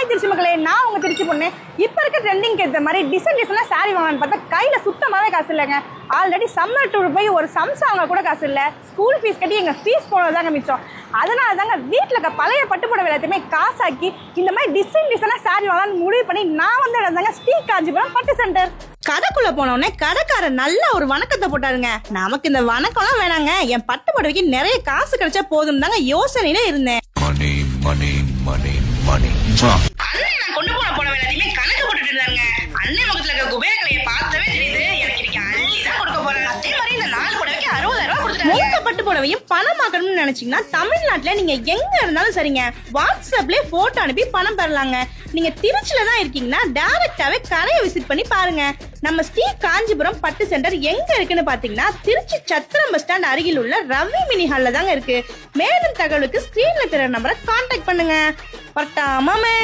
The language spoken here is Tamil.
ஹாய் திருச்சி மக்களே, நான் உங்க திருச்சி பொண்ணு. இப்போ இருக்க ட்ரெண்டிங்க்கு ஏற்ற மாதிரி டிசைனாக சாரி வாங்கலான்னு பார்த்தா கையில் சுத்தமாகவே காசு இல்லைங்க. ஆல்ரெடி சம்மர் டூர் போய் ஒரு சம்சா வாங்க கூட காசு இல்லை. ஸ்கூல் ஃபீஸ் கட்டி எங்கள் ஃபீஸ் போனதாங்க மிச்சம். அதனால தாங்க வீட்டில் இருக்க பழைய பட்டுப்புடவை எல்லாத்தையுமே காசாக்கி இந்த மாதிரி டிசைனாக சாரி வாங்கலான்னு முடிவு பண்ணி நான் வந்து இடந்தாங்க ஸ்ரீ காஞ்சிபுரம் பட்டு சென்டர். கடைக்குள்ள போனோடனே கடைக்காரர் நல்ல ஒரு வணக்கத்தை போட்டாருங்க. நமக்கு இந்த வணக்கம்லாம் வேணாங்க, என் பட்டு புடவைக்கு நிறைய காசு கிடைச்சா போதும் தாங்க யோசனையில இருந்தேன். அண்ணன் நான் கொண்டு போன எல்லாத்தையுமே கணக்கு போட்டுட்டு இருந்தாங்க. அண்ணன் முகத்துல இருக்க குபேரக்கலையை பார்த்தவே தெரியுது. எனக்கு இன்னைக்கு அள்ளிதான் கொடுக்க போறேன். அதே மாதிரி இந்த 4 புடவைக்கு 60,000 ரூபாய் கொடுத்துட்டாங்க. மொத்த பட்டு புடவையும் பணமாக்கணும்னு நினைச்சீங்கன்னா தமிழ்நாட்டுல நீங்க எங்க இருந்தாலும் சரிங்க, வாட்ஸ்அப்லயே போட்டோ அனுப்பி பணம் பெறலாங்க. நீங்க திருச்சியில தான் இருக்கீங்கன்னா டைரக்டாவே கடையை விசிட் பண்ணி பாருங்க. நம்ம ஸ்ரீ காஞ்சிபுரம் பட்டு சென்டர் எங்க இருக்குன்னு பாத்தீங்கன்னா திருச்சி சத்திரம் பஸ் ஸ்டாண்ட் அருகில் உள்ள ரவி மினி ஹால்ல தாங்க இருக்கு. மேலும் தகவலுக்கு ஸ்கிரீன்ல தெரிய நம்பரை கான்டாக்ட் பண்ணுங்க. பட்டாமாமே.